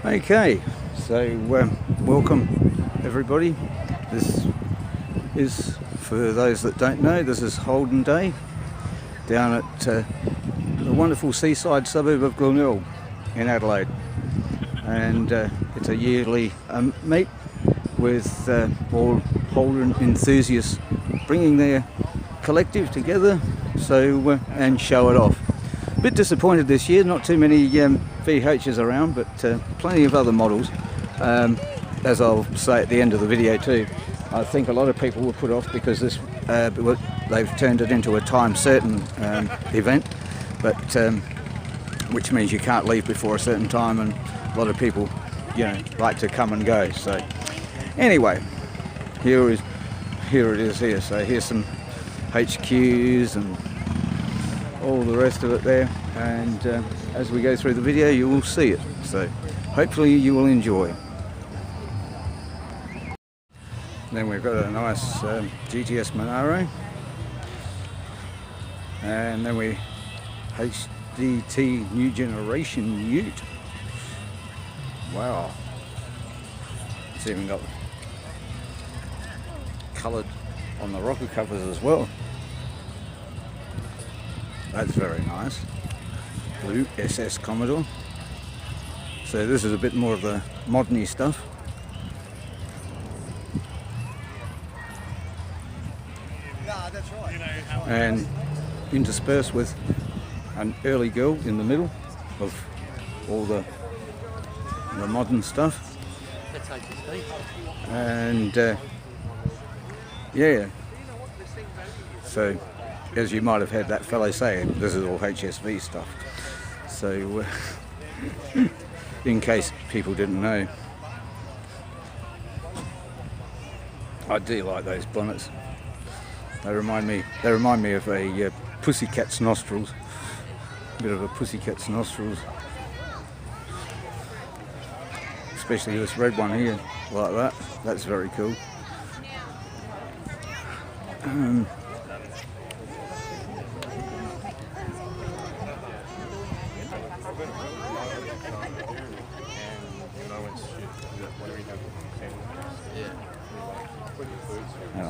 Okay, so welcome everybody. This is, for those that don't know, this is Holden Day down at the wonderful seaside suburb of Glenelg in Adelaide, and it's a yearly meet with all Holden enthusiasts bringing their collective together and show it off. A bit disappointed this year, not too many VHs around, but plenty of other models. As I'll say at the end of the video too, I think a lot of people were put off because this they've turned it into a time certain event, but which means you can't leave before a certain time, and a lot of people, like to come and go. So anyway, here it is here. So here's some HQs and all the rest of it there, and as we go through the video you will see it, so hopefully you will enjoy. Then we've got a nice GTS Monaro, and then we HDT New Generation Ute. Wow, it's even got coloured on the rocker covers as well. That's very nice. Blue SS Commodore. So this is a bit more of the modern-y stuff. And interspersed with an early girl in the middle of all the modern stuff. And yeah, so as you might have heard that fellow say, this is all HSV stuff. So in case people didn't know, I do like those bonnets. They remind me of a pussycat's nostrils. A bit of a pussycat's nostrils. Especially this red one here, like that. That's very cool.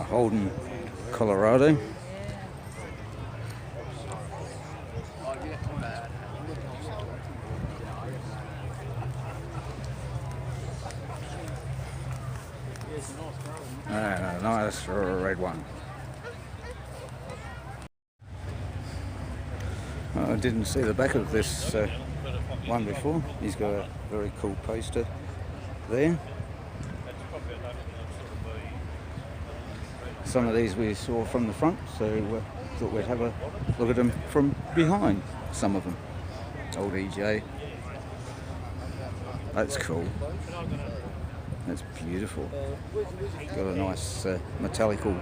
Holden, Colorado. And a nice red one. I didn't see the back of this one before. He's got a very cool poster there. Some of these we saw from the front, so thought we'd have a look at them from behind, some of them. Old EJ. That's cool. That's beautiful. Got a nice metallical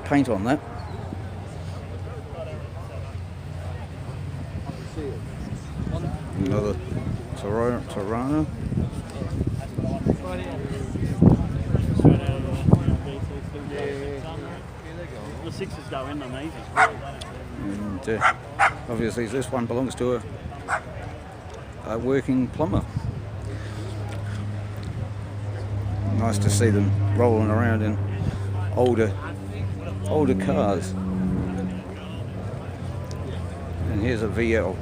paint on that. Another Tirana. The sixes go in amazing. And obviously this one belongs to a working plumber. Nice to see them rolling around in older cars. And here's a VL.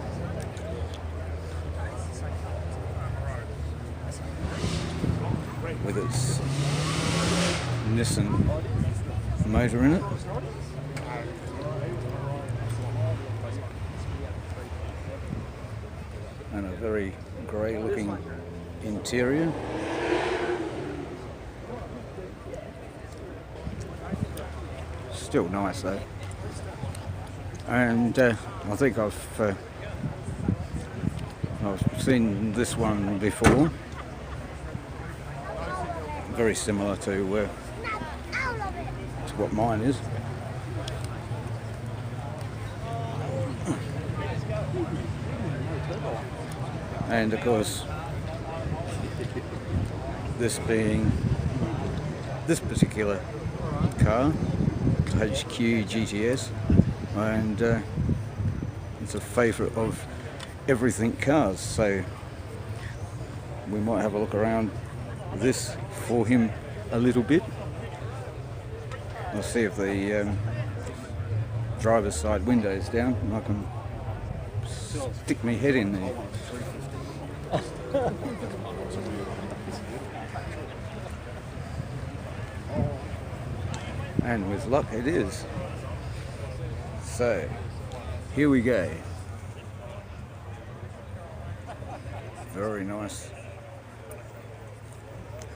With its Nissan motor in it. And a very grey looking interior. Still nice though. And I think I've seen this one before. Very similar to what mine is. And of course, this being this particular car, HQ GTS, and it's a favourite of everything cars, so we might have a look around this for him a little bit. I'll see if the driver's side window is down and I can stick my head in there. And with luck it is. So, here we go. Very nice.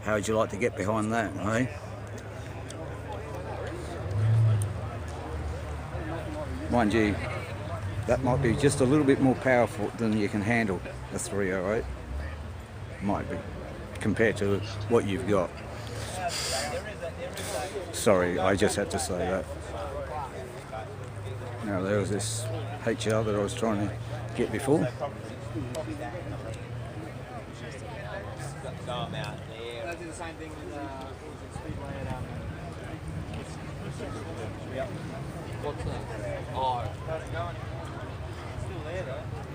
How would you like to get behind that, eh? Mind you, that might be just a little bit more powerful than you can handle, a 308. Might be, compared to what you've got. Sorry, I just had to say that. Now there was this HR that I was trying to get before.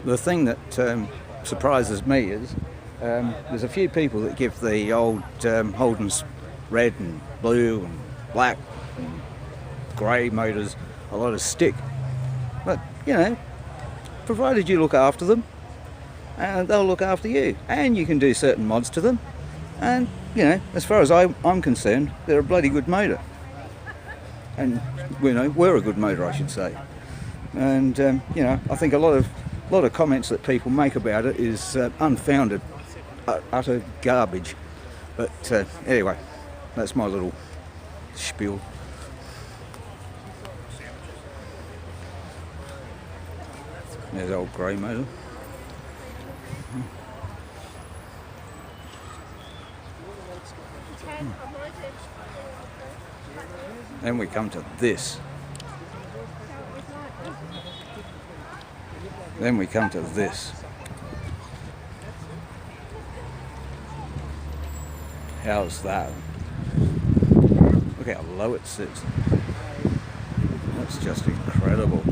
The thing that surprises me is there's a few people that give the old Holdens red and blue and black and grey motors a lot of stick. But, you know, provided you look after them, and they'll look after you. And you can do certain mods to them. And, you know, as far as I'm concerned, they're a bloody good motor. And, you know, we're a good motor, I should say. And, you know, I think a lot of comments that people make about it is unfounded, utter garbage. But anyway, that's my little spiel. There's old grey motor. Then we come to this. Then we come to this. How's that? Look how low it sits. That's just incredible.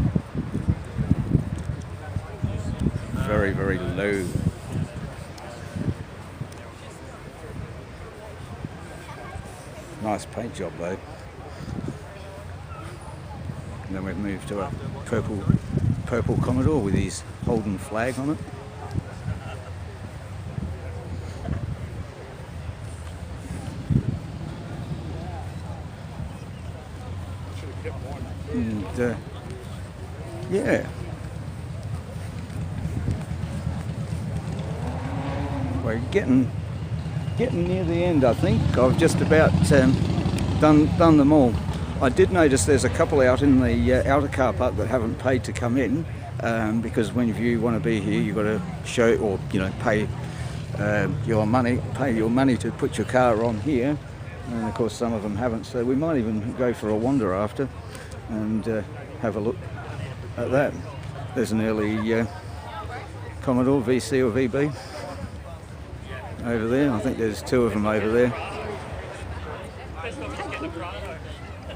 Very, very low. Nice paint job though. And then we've moved to a purple Commodore with his Holden flag on it. And yeah, we're getting near the end. I think I've just about done them all. I did notice there's a couple out in the outer car park that haven't paid to come in, because when you want to be here, you've got to show, or you know, pay your money to put your car on here. And of course, some of them haven't. So we might even go for a wander after and have a look at that. There's an early Commodore VC or VB over there. I think there's two of them over there.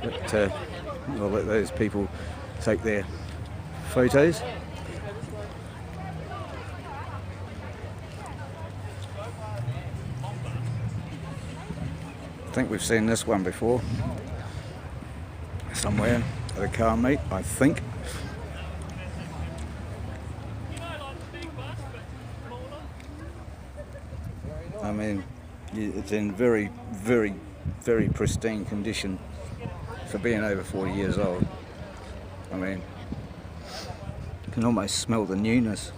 But I'll let those people take their photos. I think we've seen this one before somewhere at a car meet, I think. I mean, it's in very, very, very pristine condition for being over 40 years old. I mean, you can almost smell the newness.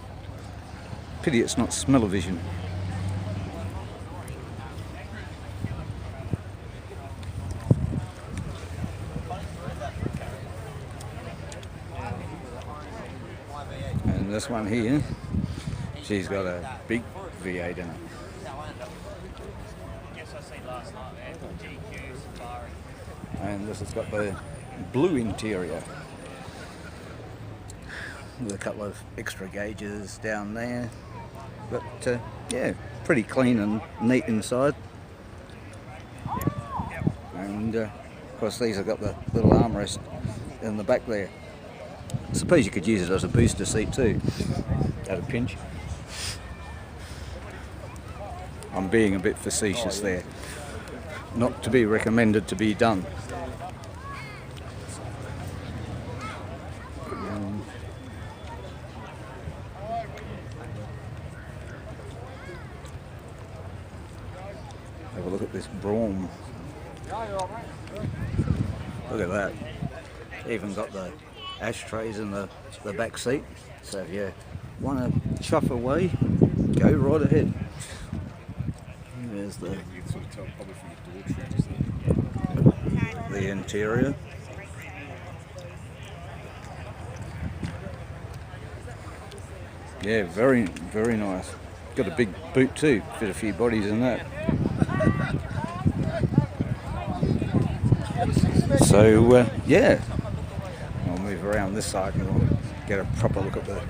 Pity it's not smell-o-vision. And this one here, she's got a big V8 in it. And this has got the blue interior with a couple of extra gauges down there, but yeah, pretty clean and neat inside. And of course these have got the little armrest in the back there. I suppose you could use it as a booster seat too, at a pinch. I'm being a bit facetious there. Not to be recommended to be done. Have a look at this Braum. Look at that. Even got the ashtrays in the back seat. So if you want to chuff away, go right ahead. There's the interior. Yeah, very, very nice. Got a big boot too, fit a few bodies in that. So yeah, I'll move around this side and we'll get a proper look at the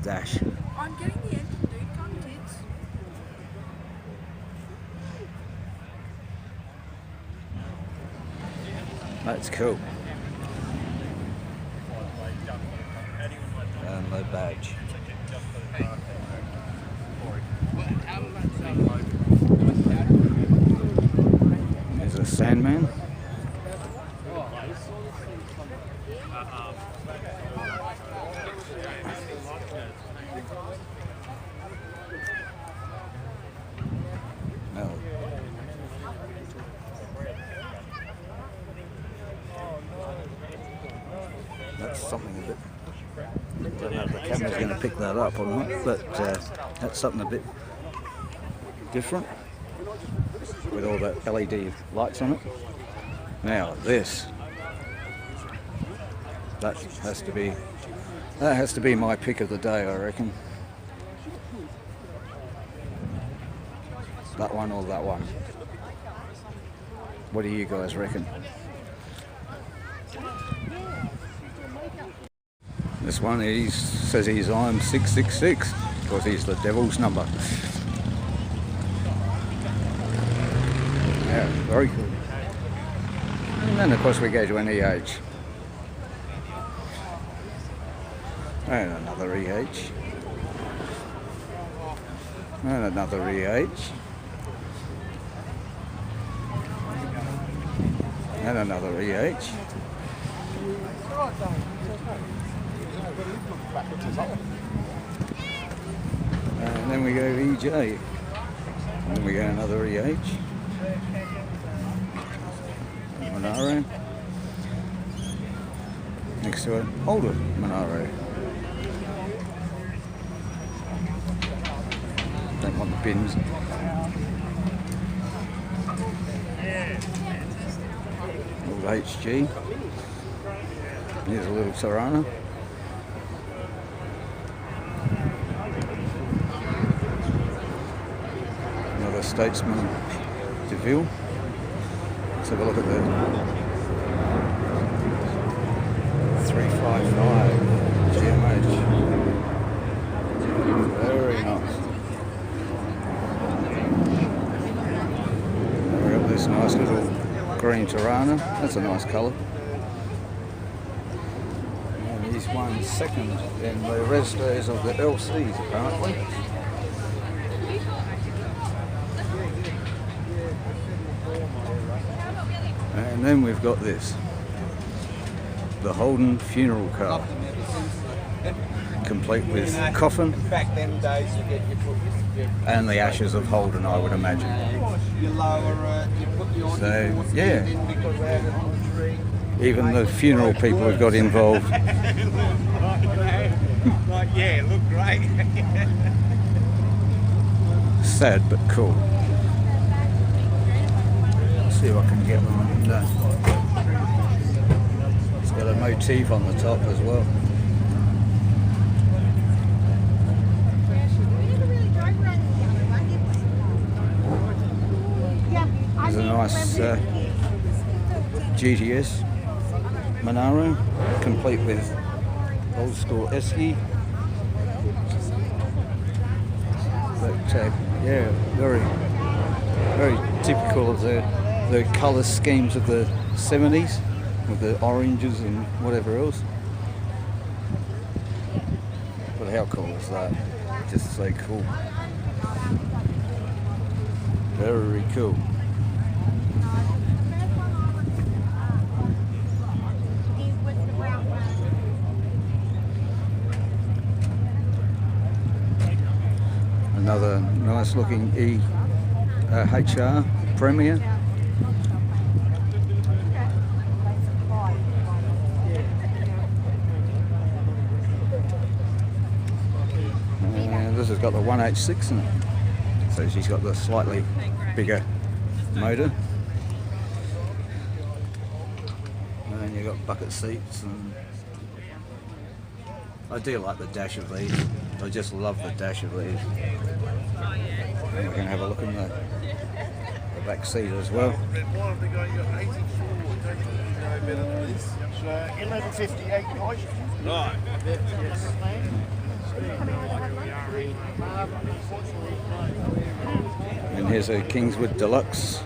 dash. I'm getting the engine, dude. Come, kids. That's cool. And no badge. There's a Sandman. No. That's something a bit. I don't know if the camera's going to pick that up or not, but that's something a bit different with all the LED lights on it. Now this, that has to be my pick of the day, I reckon. That one or that one. What do you guys reckon? This one, he says he's I'm 666 because he's the devil's number. Yeah, very cool. And then of course we go to an EH. And another EH. And another EH. And another EH. And then we go EJ. And then we go another EH. Monaro. Next to a Holden Monaro. Don't want the bins. Old HG. Here's a little Tirana. Another Statesman DeVille. Let's have a look at the 355 GMH. Very nice. And we've got this nice little green Tirana. That's a nice colour. And he's won second in the res days of the LCs apparently. And then we've got this, the Holden funeral car, complete with coffin and the ashes of Holden, I would imagine. So yeah, even the funeral people have got involved. Yeah, it looked great. Sad but cool. See if I can get one. It's got a motif on the top as well. There's a nice GTS Monaro, complete with old school esky. But yeah, very, very typical of the colour schemes of the 70s with the oranges and whatever else. But how cool is that? Just so cool. Very cool. Another nice looking HR Premier. And this has got the 1H6 in it. So she's got the slightly bigger motor. And you've got bucket seats, and I do like the dash of these. I just love the dash of these. And we can have a look in the back seat as well. 1158 height. Right. And here's a Kingswood Deluxe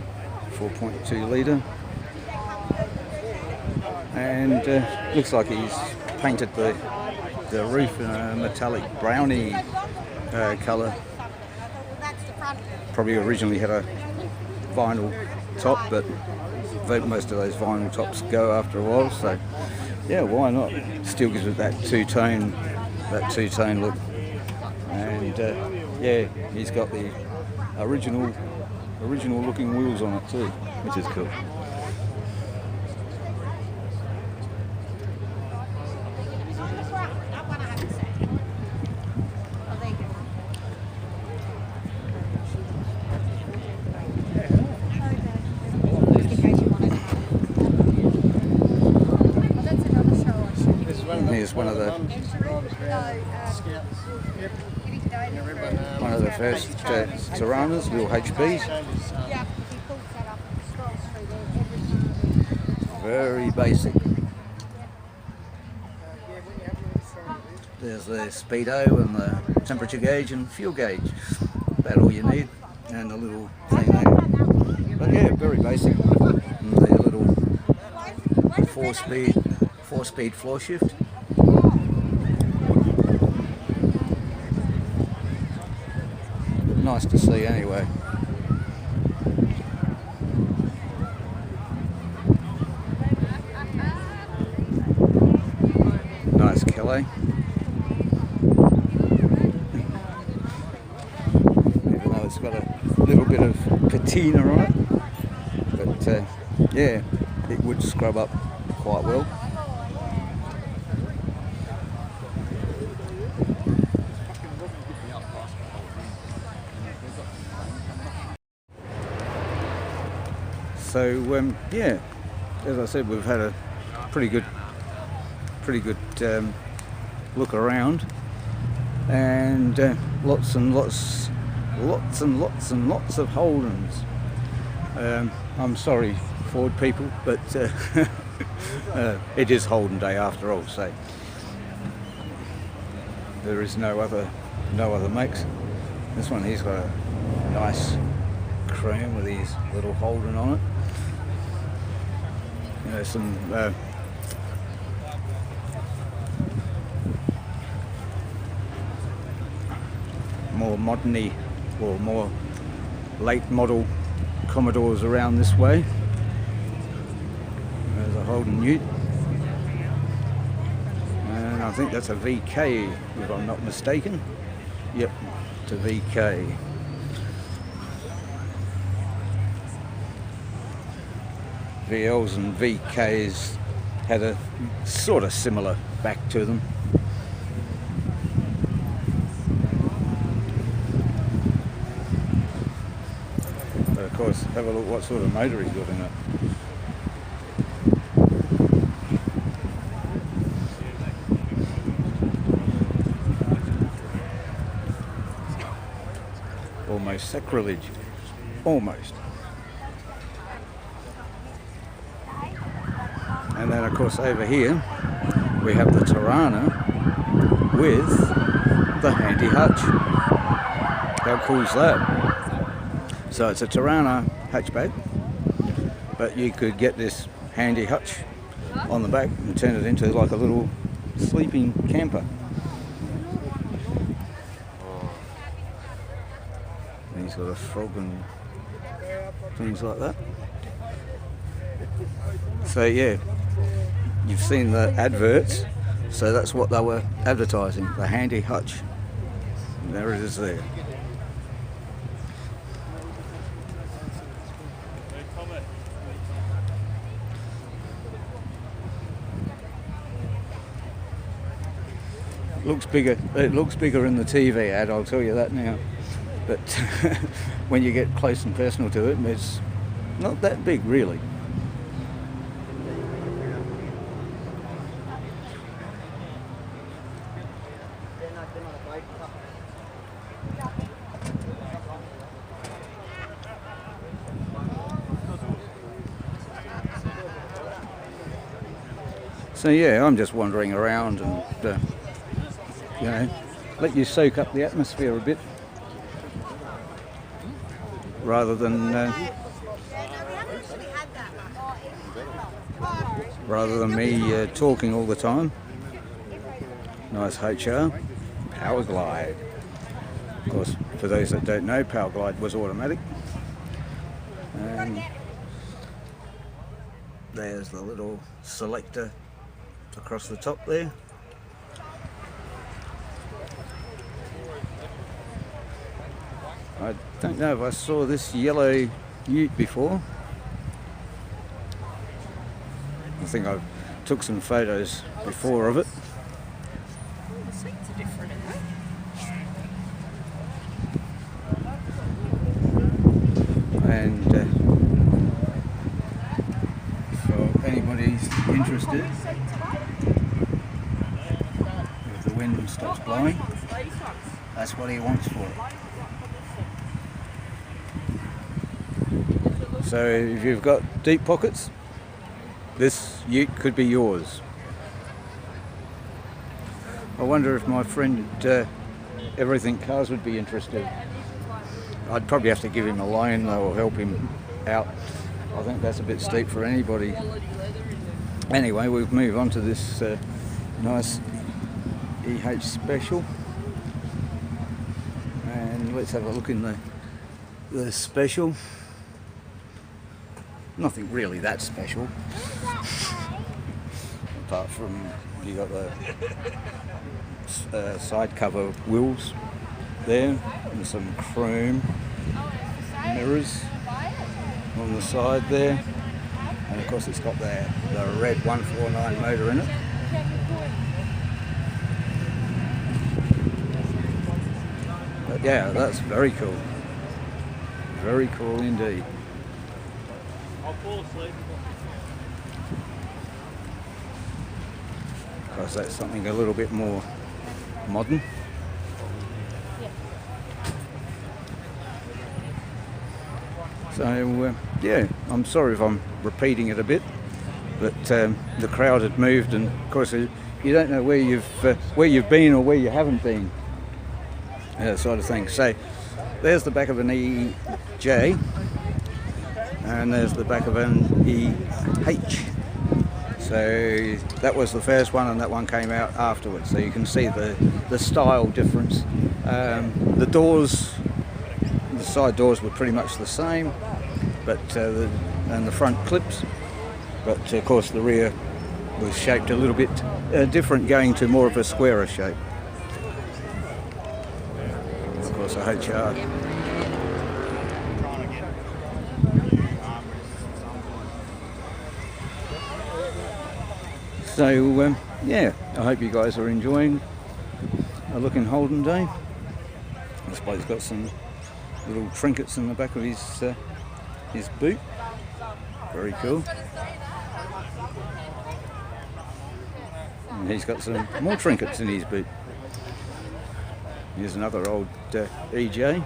4.2 litre. And looks like he's painted the roof in a metallic brownie colour. Probably originally had a vinyl top, but most of those vinyl tops go after a while, so yeah, why not? Still gives it that two-tone look. And yeah, he's got the original looking wheels on it too, which is cool. Here's one of the first Tiranas, little HPs. Very basic. There's the speedo and the temperature gauge and fuel gauge. About all you need, and a little thing there. But yeah, very basic. And the little four-speed floor shift. Nice to see anyway. Nice Kelly. Even though it's got a little bit of patina on it, but yeah, it would scrub up quite well. So yeah, as I said, we've had a pretty good look around, and lots and lots of Holdens. I'm sorry, Ford people, but it is Holden Day after all, so there is no other makes. This one here's got a nice chrome with these little Holden on it. You know, some more modern-y or more late model Commodores around this way. There's a Holden Ute, and I think that's a VK if I'm not mistaken. Yep, it's a VK. VLs and VKs had a sort of similar back to them. But of course, have a look what sort of motor he's got in it. Almost sacrilege. Almost. And then of course over here we have the Tirana with the handy hutch. How cool is that? So it's a Tirana hatchback, but you could get this handy hutch on the back and turn it into like a little sleeping camper. He's got a frog and things like that. So yeah, you've seen the adverts, so that's what they were advertising, the handy hutch. And there it is there. Looks bigger. It looks bigger in the TV ad, I'll tell you that now. But when you get close and personal to it, it's not that big really. So yeah, I'm just wandering around and you know, let you soak up the atmosphere a bit, rather than me talking all the time. Nice HR, Power Glide. Of course, for those that don't know, Power Glide was automatic. And there's the little selector across the top there. I don't know if I saw this yellow ute before. I think I took some photos before of it. The seats are different, And for anybody who's interested, if the wind stops blowing, that's what he wants for it. So if you've got deep pockets, this ute could be yours. I wonder if my friend Everything Cars would be interested. I'd probably have to give him a loan though, or help him out. I think that's a bit steep for anybody. Anyway, we'll move on to this nice EH Special. And let's have a look in the Special. Nothing really that special, apart from you got the side cover wheels there and some chrome mirrors on the side there, and of course it's got the red 149 motor in it. But yeah, that's very cool. Very cool indeed. I'll fall asleep. Because that's something a little bit more modern. So yeah, I'm sorry if I'm repeating it a bit, but the crowd had moved, and of course you don't know where you've been or where you haven't been, sort of thing. So there's the back of an EJ. And there's the back of an EH. So that was the first one, and that one came out afterwards. So you can see the style difference. The doors, the side doors were pretty much the same, but and the front clips. But of course the rear was shaped a little bit different, going to more of a squarer shape. Of course a HR. So yeah, I hope you guys are enjoying a look in Holden Day. This bloke's got some little trinkets in the back of his boot. Very cool. And he's got some more trinkets in his boot. Here's another old EJ.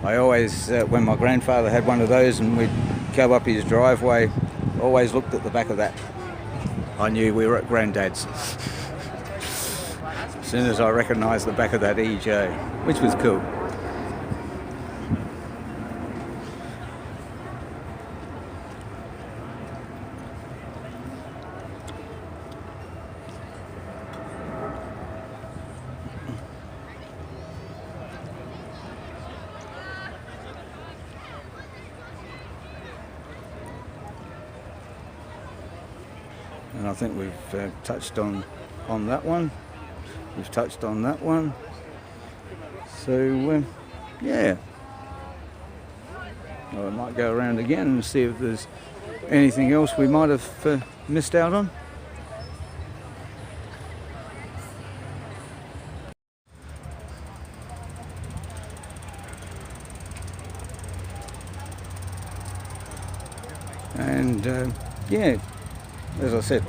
I always, when my grandfather had one of those and we'd go up his driveway, always looked at the back of that. I knew we were at Granddad's. As soon as I recognised the back of that EJ, which was cool. And I think we've touched on that one. We've touched on that one. So yeah, I might go around again and see if there's anything else we might have missed out on. And yeah, as I said,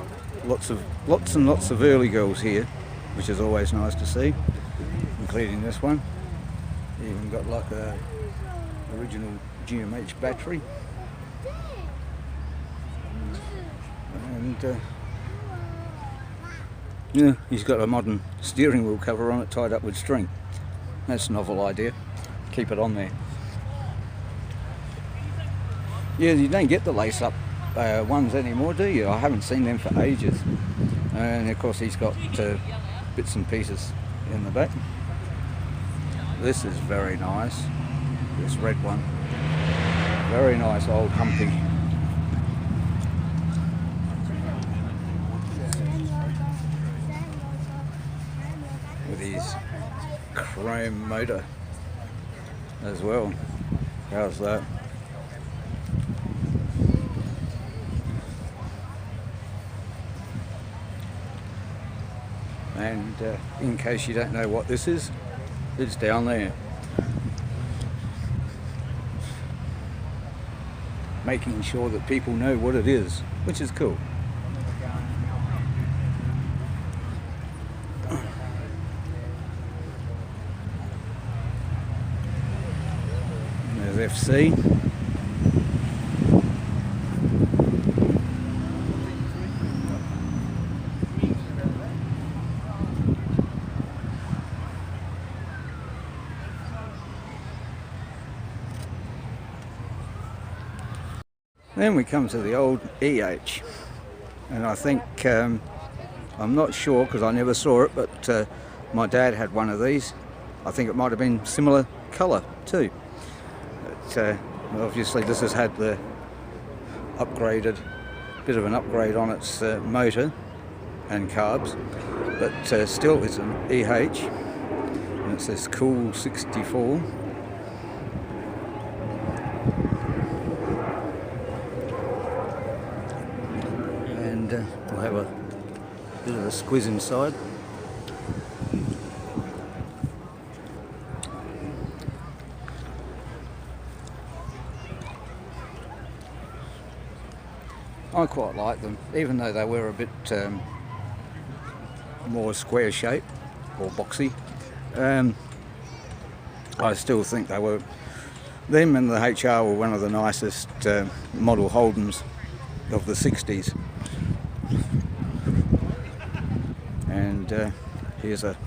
lots and lots of early girls here, which is always nice to see, including this one. Even got like a original GMH battery, and yeah, he's got a modern steering wheel cover on it, tied up with string. That's a novel idea. Keep it on there. Yeah, you don't get the lace-up ones anymore, do you? I haven't seen them for ages. And of course he's got bits and pieces in the back. This is very nice. This red one. Very nice old Humpy. With his chrome motor as well. How's that? And in case you don't know what this is, it's down there. Making sure that people know what it is, which is cool. There's FC. Then we come to the old EH, and I think, I'm not sure because I never saw it, but my dad had one of these. I think it might have been similar colour too. But obviously this has had the bit of an upgrade on its motor and carbs, but still it's an EH, and it says Cool 64. We'll have a bit of a squiz inside. I quite like them, even though they were a bit more square shape or boxy. I still think they were, them and the HR were one of the nicest model Holdens of the 60s. And here's a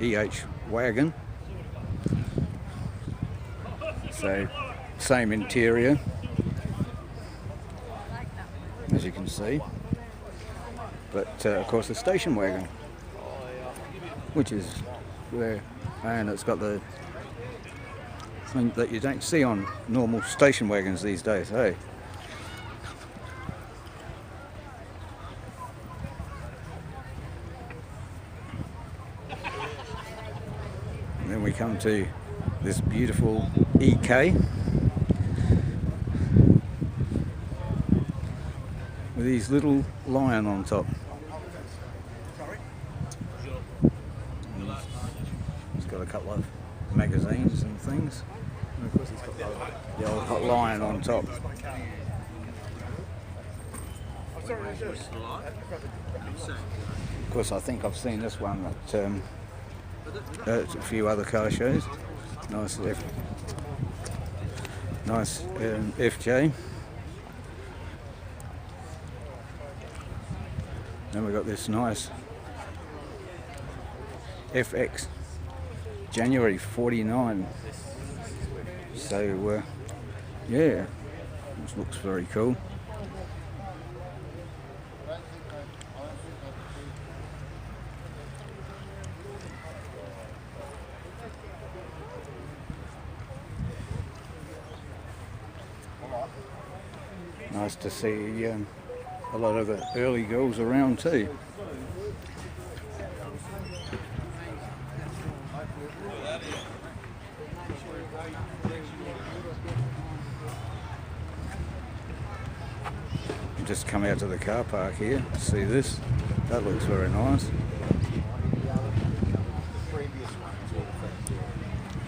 EH wagon. So same interior, as you can see, but of course a station wagon, which is where, and it's got the thing that you don't see on normal station wagons these days, hey? And then we come to this beautiful EK with his little lion on top. He's got a couple of magazines and things. And of course he's got the old hot lion on top. Of course I think I've seen this one at a few other car shows. Nice FJ. Then we got this nice FX, January 49. So yeah, this looks very cool. Nice to see a lot of the early girls around too. Just come out to the car park here. See this? That looks very nice.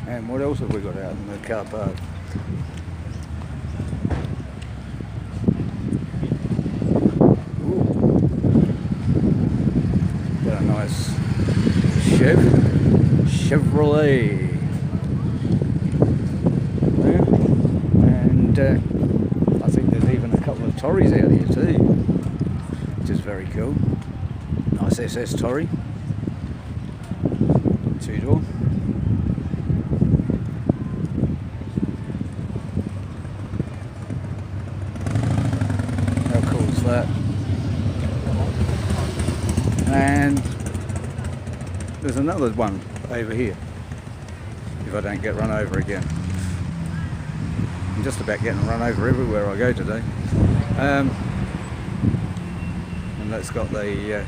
And what else have we got out in the car park? Got a nice Chevrolet. And I think there's even a couple of Torries out here too, which is very cool. Nice SS Torrie. Two-door. How cool is that? And there's another one over here, if I don't get run over again. I'm just about getting run over everywhere I go today. And that's got the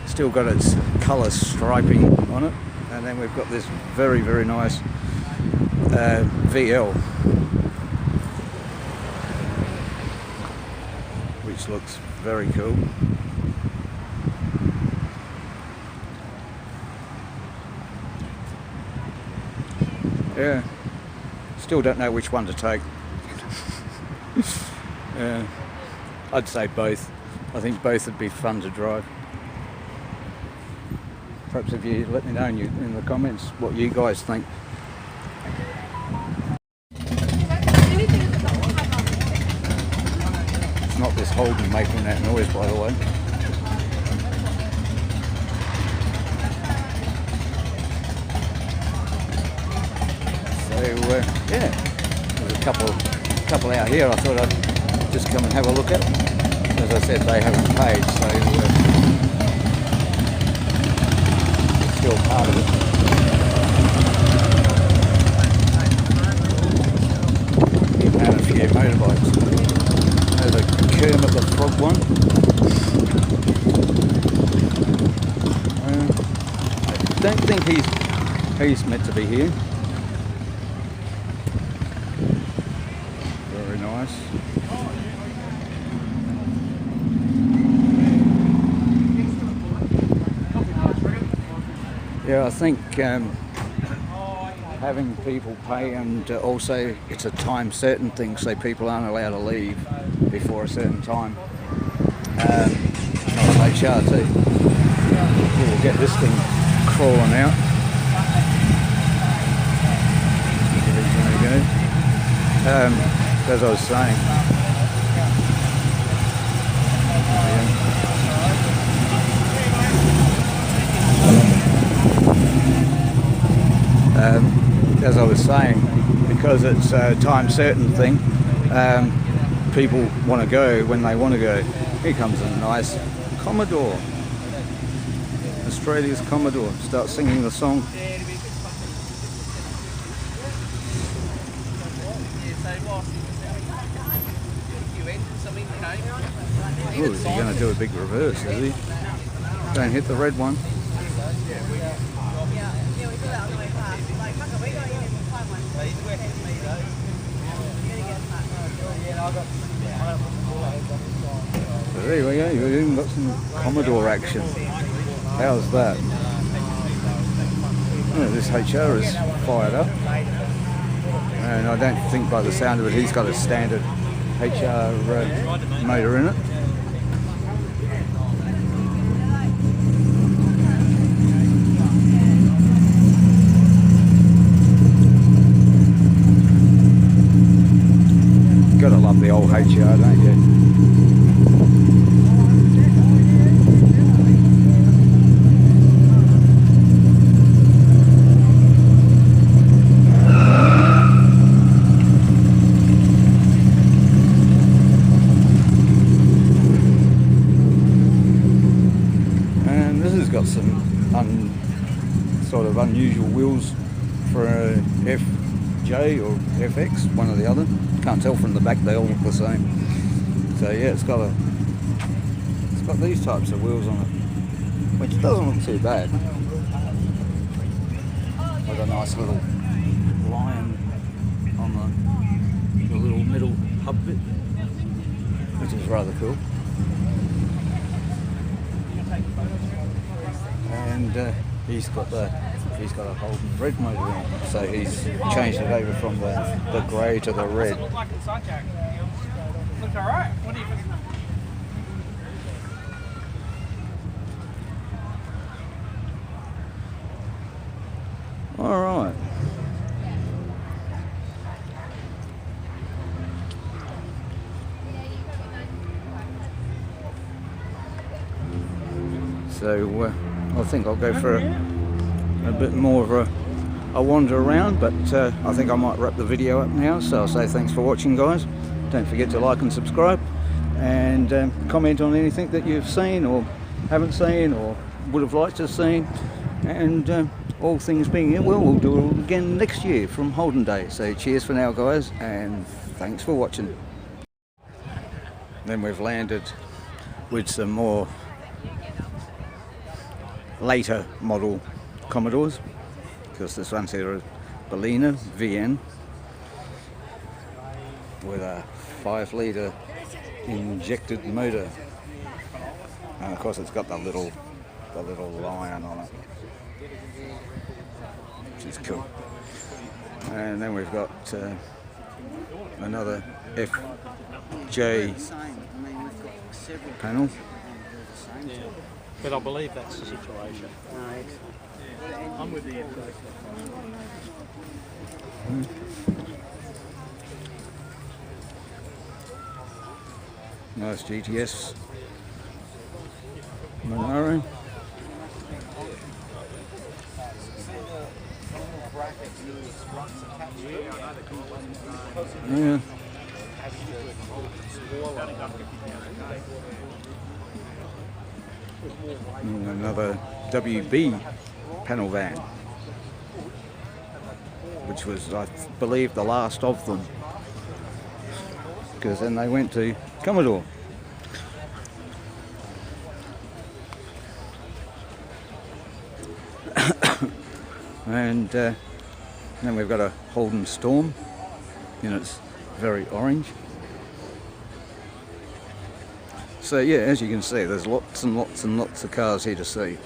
still got its colour striping on it, and then we've got this very, very nice VL, which looks very cool. Yeah, still don't know which one to take. I'd say both. I think both would be fun to drive. Perhaps if you let me know in the comments what you guys think. It's not this Holden making that noise, by the way. So yeah, there's a couple out here. I thought I'd just come and have a look at them. As I said, they haven't paid, so it's still part of it. And a few motorbikes. There's a Kermit the Frog one. I don't think he's meant to be here. Very nice. Yeah, I think having people pay, and also it's a time certain thing, so people aren't allowed to leave before a certain time. Not HR too. We'll get this thing crawling out. There we go. As I was saying. As I was saying, because it's a time certain thing, people want to go when they want to go. Here comes a nice Commodore, Australia's Commodore. Start singing the song. Ooh, is he going to do a big reverse, is he? Don't hit the red one. So there we go, you've even got some Commodore action. How's that? Oh, this HR is fired up. And I don't think by the sound of it he's got a standard HR motor in it. Gotta love the old HR, don't you? And this has got some sort of unusual wheels for a FJ or FX, one or the other. Can't tell from the back, they all look the same. So yeah, it's got a It's got these types of wheels on it, which doesn't look too bad. With a nice little lion on the little middle hub bit, which is rather cool. And he's got a Holden red motor in it, so he's changed it over from the grey to the red. Look like it's Jack. Looks alright. What do you think? All right. So I think I'll go for a bit more of a wander around, but I think I might wrap the video up now. So I'll say thanks for watching, guys. Don't forget to like and subscribe, and comment on anything that you've seen or haven't seen or would have liked to have seen. And all things being well, we'll do it again next year from Holden Day. So cheers for now, guys, and thanks for watching. Then we've landed with some more later model Commodores, because this one's here a Berliner VN with a 5-litre injected motor, and of course it's got the little lion on it, which is cool. And then we've got another FJ panel. But I believe that's the situation. I'm with the Nice GTS Monaro. Yeah. And another WB panel van, which was, I believe, the last of them, because then they went to Commodore. And then we've got a Holden Storm, and it's very orange. So yeah, as you can see, there's lots and lots and lots of cars here to see.